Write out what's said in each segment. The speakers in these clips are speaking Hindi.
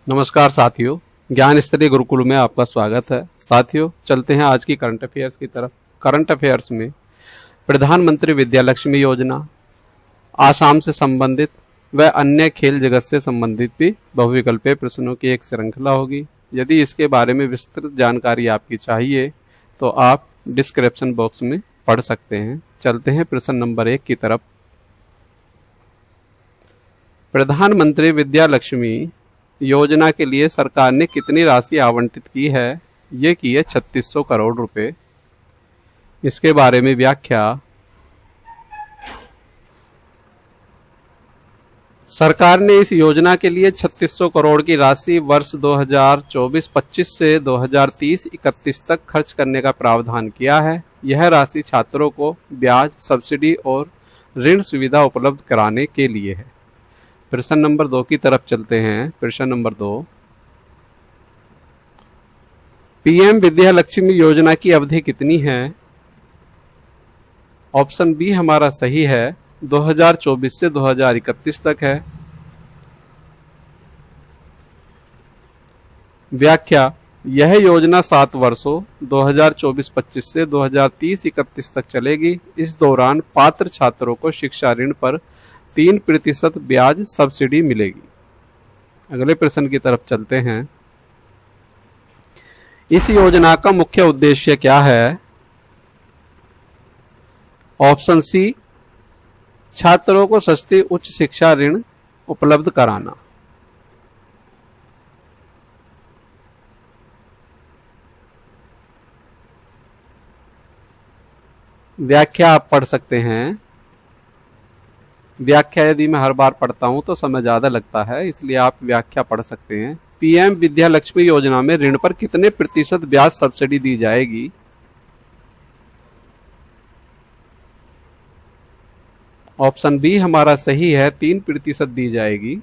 नमस्कार साथियों, ज्ञान स्तरीय गुरुकुल में आपका स्वागत है। साथियों, चलते हैं आज की करंट अफेयर्स की तरफ। करंट अफेयर्स में प्रधानमंत्री विद्या लक्ष्मी योजना, आसाम से संबंधित व अन्य खेल जगत से संबंधित भी बहुविकल्पीय प्रश्नों की एक श्रृंखला होगी। यदि इसके बारे में विस्तृत जानकारी आपकी चाहिए तो आप डिस्क्रिप्शन बॉक्स में पढ़ सकते हैं। चलते हैं प्रश्न नंबर 1 की तरफ। प्रधानमंत्री विद्या लक्ष्मी योजना के लिए सरकार ने कितनी राशि आवंटित की है? ये की है 3600 करोड़ रुपए। इसके बारे में व्याख्या। सरकार ने इस योजना के लिए 3600 करोड़ की राशि वर्ष 2024-25 से 2030-31 तक खर्च करने का प्रावधान किया है। यह राशि छात्रों को ब्याज, सब्सिडी और ऋण सुविधा उपलब्ध कराने के लिए है। प्रश्न नंबर 2 की तरफ चलते हैं। प्रश्न नंबर 2, पीएम विद्या लक्ष्मी योजना की अवधि कितनी है? ऑप्शन बी हमारा सही है, 2024 से 2031 तक है। व्याख्या। यह योजना 7 वर्षों 2024-25 से 2030-31 तक चलेगी। इस दौरान पात्र छात्रों को शिक्षा ऋण पर 3% ब्याज सब्सिडी मिलेगी। अगले प्रश्न की तरफ चलते हैं। इस योजना का मुख्य उद्देश्य क्या है? ऑप्शन सी, छात्रों को सस्ती उच्च शिक्षा ऋण उपलब्ध कराना। व्याख्या आप पढ़ सकते हैं। व्याख्या यदि मैं हर बार पढ़ता हूं तो समय ज्यादा लगता है, इसलिए आप व्याख्या पढ़ सकते हैं। पीएम विद्या लक्ष्मी योजना में ऋण पर कितने प्रतिशत ब्याज सब्सिडी दी जाएगी? ऑप्शन बी हमारा सही है, 3% दी जाएगी।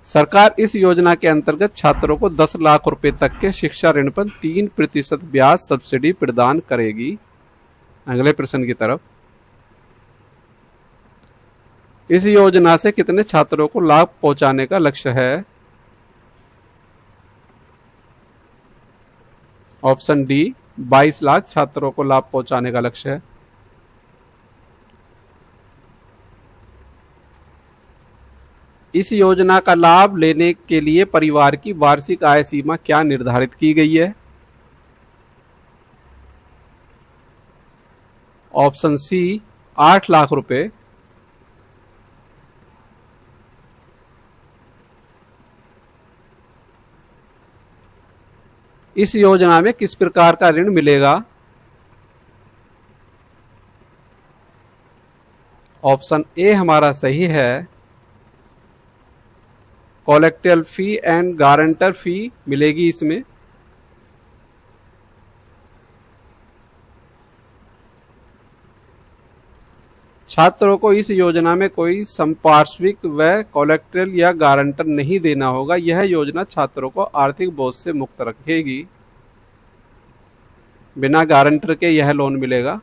सरकार इस योजना के अंतर्गत छात्रों को 10 लाख रुपए तक के शिक्षा ऋण पर 3% ब्याज सब्सिडी प्रदान करेगी। अगले प्रश्न की तरफ। इस योजना से कितने छात्रों को लाभ पहुंचाने का लक्ष्य है? ऑप्शन डी, 22 लाख छात्रों को लाभ पहुंचाने का लक्ष्य है। इस योजना का लाभ लेने के लिए परिवार की वार्षिक आय सीमा क्या निर्धारित की गई है? ऑप्शन सी, 8 लाख रुपए। इस योजना में किस प्रकार का ऋण मिलेगा? ऑप्शन ए हमारा सही है, कोलेक्टिव फी एंड गारंटर फी मिलेगी इसमें। छात्रों को इस योजना में कोई संपार्श्विक व कोलेक्ट्रल या गारंटर नहीं देना होगा। यह योजना छात्रों को आर्थिक बोझ से मुक्त रखेगी। बिना गारंटर के यह लोन मिलेगा।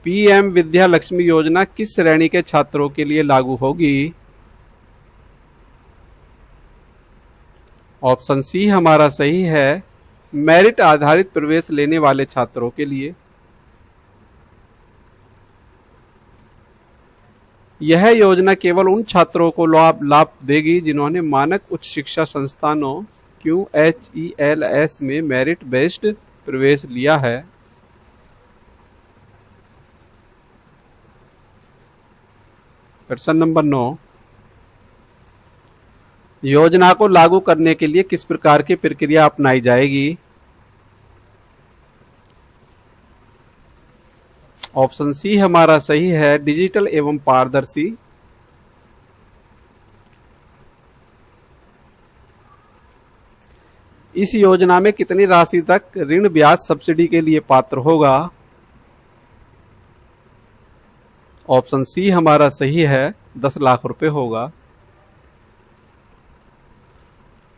पीएम विद्या लक्ष्मी योजना किस श्रेणी के छात्रों के लिए लागू होगी? ऑप्शन सी हमारा सही है, मेरिट आधारित प्रवेश लेने वाले छात्रों के लिए। यह योजना केवल उन छात्रों को लाभ देगी जिन्होंने मानक उच्च शिक्षा संस्थानों QHELS में मेरिट बेस्ड प्रवेश लिया है। प्रश्न नंबर 9, योजना को लागू करने के लिए किस प्रकार की प्रक्रिया अपनाई जाएगी? ऑप्शन सी हमारा सही है, डिजिटल एवं पारदर्शी। इस योजना में कितनी राशि तक ऋण ब्याज सब्सिडी के लिए पात्र होगा? ऑप्शन सी हमारा सही है, 10 लाख रुपए होगा।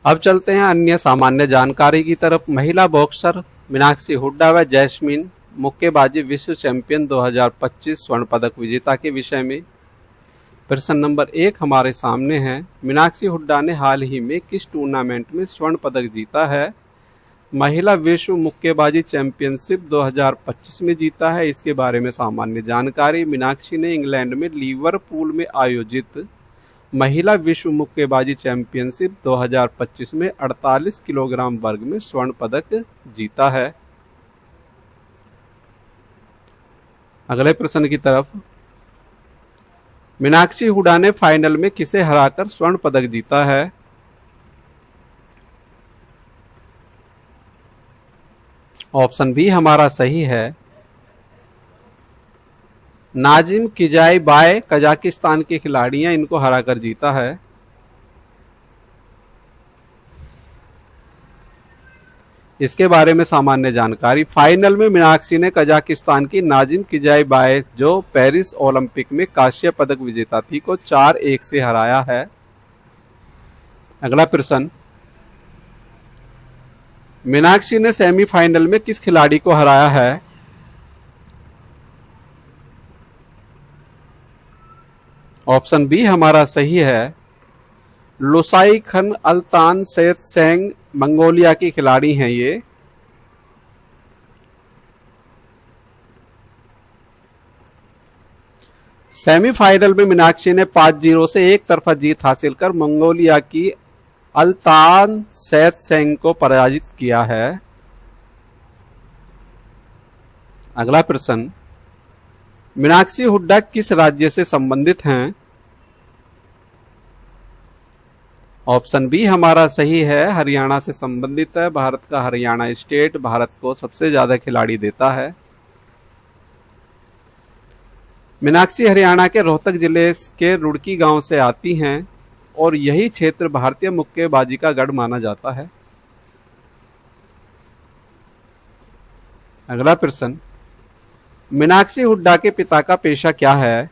अब चलते हैं अन्य सामान्य जानकारी की तरफ। महिला बॉक्सर मीनाक्षी हुड्डा व जैस्मिन मुक्केबाजी विश्व चैंपियन 2025 स्वर्ण पदक विजेता के विषय में। प्रश्न नंबर 1 हमारे सामने है, मीनाक्षी हुड्डा ने हाल ही में किस टूर्नामेंट में स्वर्ण पदक जीता है? महिला विश्व मुक्केबाजी चैंपियनशिप 2025 में जीता है। इसके बारे में सामान्य जानकारी। मीनाक्षी ने इंग्लैंड में लिवरपूल में आयोजित महिला विश्व मुक्केबाजी चैंपियनशिप 2025 में 48 किलोग्राम वर्ग में स्वर्ण पदक जीता है। अगले प्रश्न की तरफ, मीनाक्षी हुड्डा ने फाइनल में किसे हराकर स्वर्ण पदक जीता है? ऑप्शन बी हमारा सही है, नाजिम किजाईबाय कजाकिस्तान के खिलाड़ी हैं, इनको हराकर जीता है। इसके बारे में सामान्य जानकारी। फाइनल में मीनाक्षी ने कजाकिस्तान की नाजिम किजाईबाय, जो पेरिस ओलंपिक में कांस्य पदक विजेता थी, को 4-1 से हराया है। अगला प्रश्न, मीनाक्षी ने सेमीफाइनल में किस खिलाड़ी को हराया है? ऑप्शन बी हमारा सही है, लुसाई खन अल्तान सेंग, मंगोलिया की खिलाड़ी हैं ये। सेमीफाइनल में मीनाक्षी ने 5-0 से एक तरफा जीत हासिल कर मंगोलिया की अल्तान सेंग को पराजित किया है। अगला प्रश्न, मीनाक्षी हुड्डा किस राज्य से संबंधित हैं? ऑप्शन बी हमारा सही है, हरियाणा से संबंधित है। भारत का हरियाणा स्टेट भारत को सबसे ज्यादा खिलाड़ी देता है। मीनाक्षी हरियाणा के रोहतक जिले के रुड़की गांव से आती हैं और यही क्षेत्र भारतीय मुक्केबाजी का गढ़ माना जाता है। अगला प्रश्न, मीनाक्षी हुड्डा के पिता का पेशा क्या है?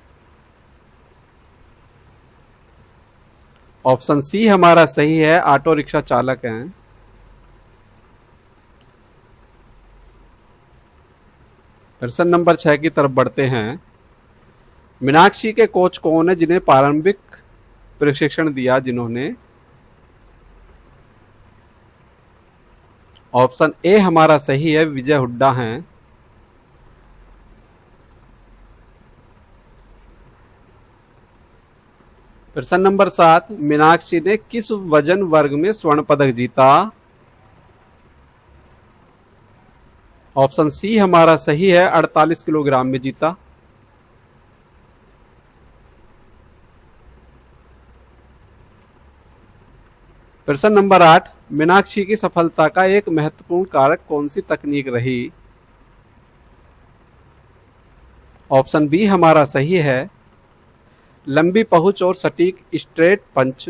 ऑप्शन सी हमारा सही है, ऑटो रिक्शा चालक हैं। प्रश्न नंबर 6 की तरफ बढ़ते हैं। मीनाक्षी के कोच कौन है जिन्हें प्रारंभिक प्रशिक्षण दिया? जिन्होंने, ऑप्शन ए हमारा सही है, विजय हुड्डा हैं। प्रश्न नंबर 7, मीनाक्षी ने किस वजन वर्ग में स्वर्ण पदक जीता? ऑप्शन सी हमारा सही है, 48 किलोग्राम में जीता। प्रश्न नंबर 8, मीनाक्षी की सफलता का एक महत्वपूर्ण कारक कौन सी तकनीक रही? ऑप्शन बी हमारा सही है, लंबी पहुंच और सटीक स्ट्रेट पंच।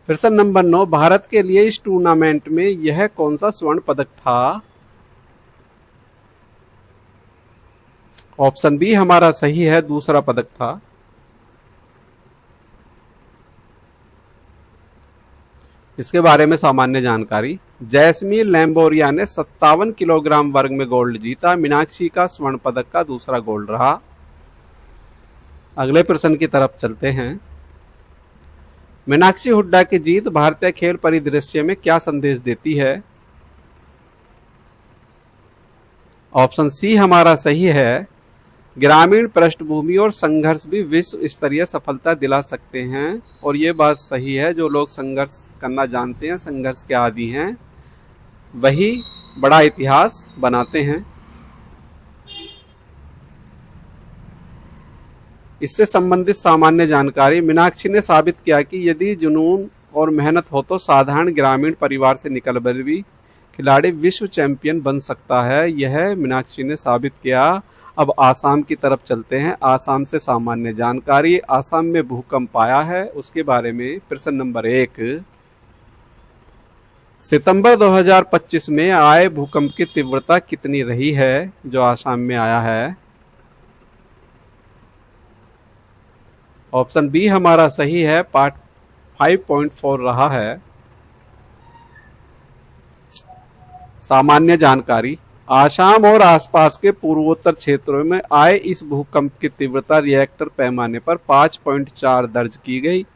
प्रश्न नंबर 9, भारत के लिए इस टूर्नामेंट में यह कौन सा स्वर्ण पदक था? ऑप्शन बी हमारा सही है, दूसरा पदक था। इसके बारे में सामान्य जानकारी। जैस्मीन लैम्बोरिया ने 57 किलोग्राम वर्ग में गोल्ड जीता। मीनाक्षी का स्वर्ण पदक का दूसरा गोल्ड रहा। अगले प्रश्न की तरफ चलते हैं। मीनाक्षी हुड्डा की जीत भारतीय खेल परिदृश्य में क्या संदेश देती है? ऑप्शन सी हमारा सही है, ग्रामीण पृष्ठभूमि और संघर्ष भी विश्व स्तरीय सफलता दिला सकते हैं। और ये बात सही है, जो लोग संघर्ष करना जानते हैं, संघर्ष के आदी हैं, वही बड़ा इतिहास बनाते हैं। इससे संबंधित सामान्य जानकारी। मीनाक्षी ने साबित किया कि यदि जुनून और मेहनत हो तो साधारण ग्रामीण परिवार से निकलकर भी खिलाड़ी विश्व चैंपियन बन सकता है। यह मीनाक्षी ने साबित किया। अब आसाम की तरफ चलते हैं। आसाम से सामान्य जानकारी। आसाम में भूकंप आया है, उसके बारे में प्रश्न नंबर 1, सितंबर 2025 में आए भूकंप की तीव्रता कितनी रही है जो आसाम में आया है? ऑप्शन बी हमारा सही है, 5.4 रहा है। सामान्य जानकारी। आसाम और आसपास के पूर्वोत्तर क्षेत्रों में आए इस भूकंप की तीव्रता रिएक्टर पैमाने पर 5.4 दर्ज की गई।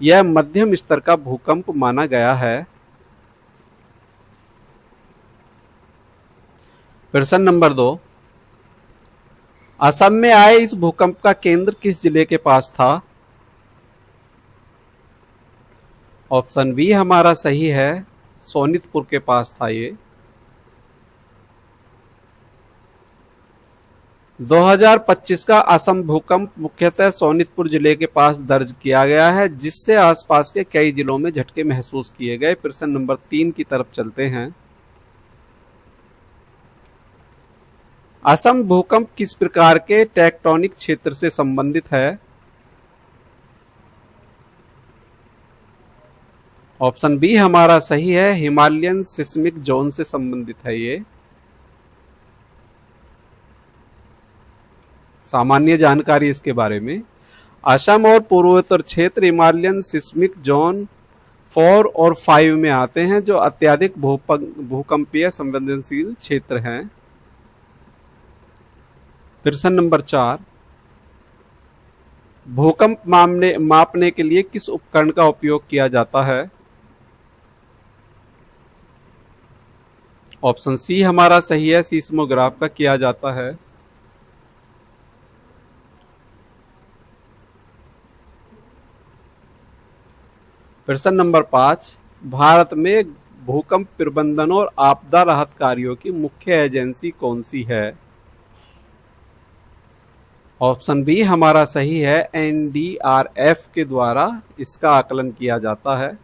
यह मध्यम स्तर का भूकंप माना गया है। प्रश्न नंबर 2, असम में आए इस भूकंप का केंद्र किस जिले के पास था? ऑप्शन बी हमारा सही है, सोनितपुर के पास था ये। 2025 का असम भूकंप मुख्यतः सोनितपुर जिले के पास दर्ज किया गया है, जिससे आसपास के कई जिलों में झटके महसूस किए गए। प्रश्न नंबर 3 की तरफ चलते हैं। असम भूकंप किस प्रकार के टेक्टोनिक क्षेत्र से संबंधित है? ऑप्शन बी हमारा सही है, हिमालयन सिस्मिक जोन से संबंधित है ये। सामान्य जानकारी इसके बारे में। असम और पूर्वोत्तर क्षेत्र हिमालयन सिस्मिक जोन 4 और 5 में आते हैं, जो अत्यधिक भूकंपीय संवेदनशील क्षेत्र हैं। प्रश्न नंबर 4, भूकंप मापने के लिए किस उपकरण का उपयोग किया जाता है? ऑप्शन सी हमारा सही है, सीस्मोग्राफ का किया जाता है। प्रश्न नंबर 5, भारत में भूकंप प्रबंधन और आपदा राहत कार्यों की मुख्य एजेंसी कौन सी है? ऑप्शन बी हमारा सही है, एनडीआरएफ के द्वारा इसका आकलन किया जाता है।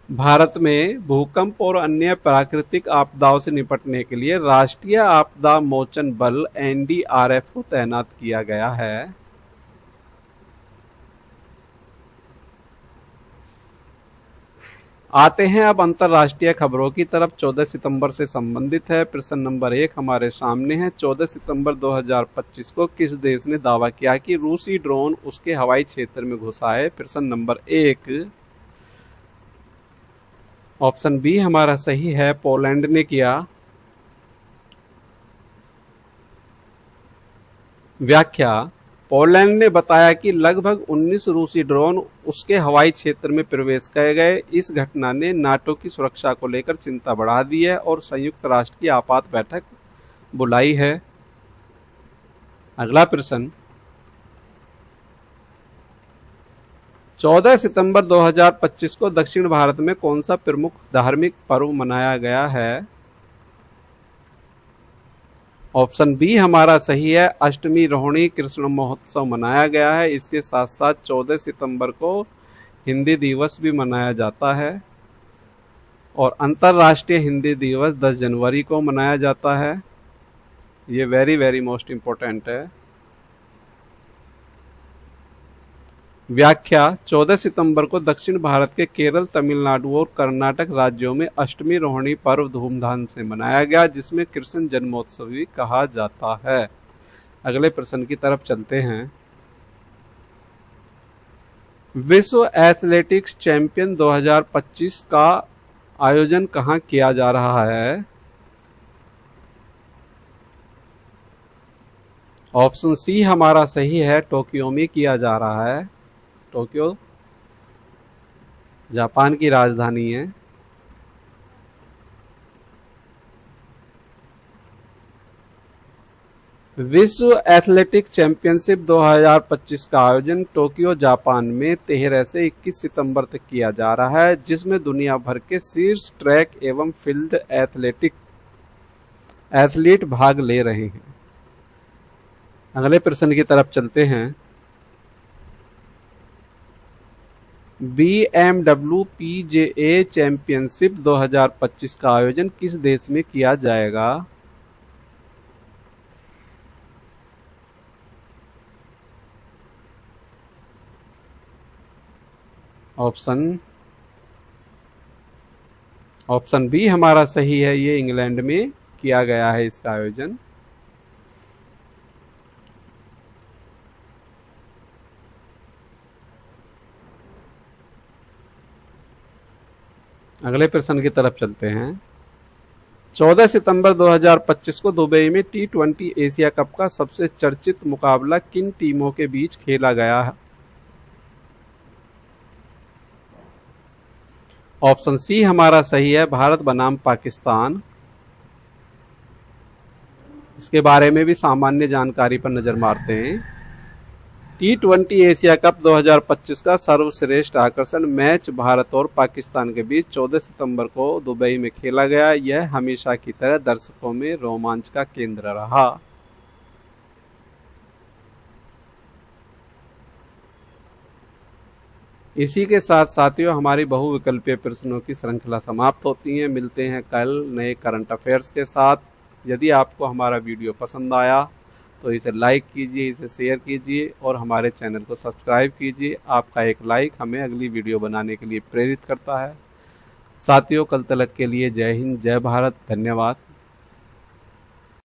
भारत में भूकंप और अन्य प्राकृतिक आपदाओं से निपटने के लिए राष्ट्रीय आपदा मोचन बल एनडीआरएफ को तैनात किया गया है। आते हैं अब अंतरराष्ट्रीय खबरों की तरफ। 14 सितंबर से संबंधित है। प्रश्न नंबर 1 हमारे सामने है। 14 सितंबर 2025 को किस देश ने दावा किया कि रूसी ड्रोन उसके हवाई क्षेत्र में घुसा है? प्रश्न नंबर 1, ऑप्शन बी हमारा सही है, पोलैंड ने किया। व्याख्या, पोलैंड ने बताया कि लगभग 19 रूसी ड्रोन उसके हवाई क्षेत्र में प्रवेश कर गए। इस घटना ने नाटो की सुरक्षा को लेकर चिंता बढ़ा दी है और संयुक्त राष्ट्र की आपात बैठक बुलाई है। अगला प्रश्न, 14 सितंबर 2025 को दक्षिण भारत में कौन सा प्रमुख धार्मिक पर्व मनाया गया है? ऑप्शन बी हमारा सही है, अष्टमी रोहिणी कृष्ण महोत्सव मनाया गया है। इसके साथ साथ 14 सितंबर को हिंदी दिवस भी मनाया जाता है और अंतर्राष्ट्रीय हिंदी दिवस 10 जनवरी को मनाया जाता है। ये वेरी वेरी मोस्ट इंपॉर्टेंट है। व्याख्या, 14 सितंबर को दक्षिण भारत के केरल, तमिलनाडु और कर्नाटक राज्यों में अष्टमी रोहिणी पर्व धूमधाम से मनाया गया, जिसमें कृष्ण जन्मोत्सव भी कहा जाता है। अगले प्रश्न की तरफ चलते हैं। विश्व एथलेटिक्स चैंपियन 2025 का आयोजन कहाँ किया जा रहा है? ऑप्शन सी हमारा सही है, टोक्यो में किया जा रहा है। टोक्यो जापान की राजधानी है। विश्व एथलेटिक चैंपियनशिप 2025 का आयोजन टोक्यो जापान में 13 से 21 सितंबर तक किया जा रहा है, जिसमें दुनिया भर के शीर्ष ट्रैक एवं फील्ड एथलीट भाग ले रहे हैं। अगले प्रश्न की तरफ चलते हैं। BMW PGA चैंपियनशिप 2025 का आयोजन किस देश में किया जाएगा? ऑप्शन बी हमारा सही है, ये इंग्लैंड में किया गया है इसका आयोजन। अगले प्रश्न की तरफ चलते हैं। 14 सितंबर 2025 को दुबई में T20 एशिया कप का सबसे चर्चित मुकाबला किन टीमों के बीच खेला गया है? ऑप्शन सी हमारा सही है, भारत बनाम पाकिस्तान। इसके बारे में भी सामान्य जानकारी पर नजर मारते हैं। T20 एशिया कप 2025 का सर्वश्रेष्ठ आकर्षण मैच भारत और पाकिस्तान के बीच 14 सितंबर को दुबई में खेला गया। यह हमेशा की तरह दर्शकों में रोमांच का केंद्र रहा। इसी के साथ साथियों हमारी बहुविकल्पीय प्रश्नों की श्रृंखला समाप्त होती है। मिलते हैं कल नए करंट अफेयर्स के साथ। यदि आपको हमारा वीडियो पसंद आया तो इसे लाइक कीजिए, इसे शेयर कीजिए और हमारे चैनल को सब्सक्राइब कीजिए। आपका एक लाइक हमें अगली वीडियो बनाने के लिए प्रेरित करता है। साथियों कल तक के लिए जय हिंद, जय भारत, धन्यवाद।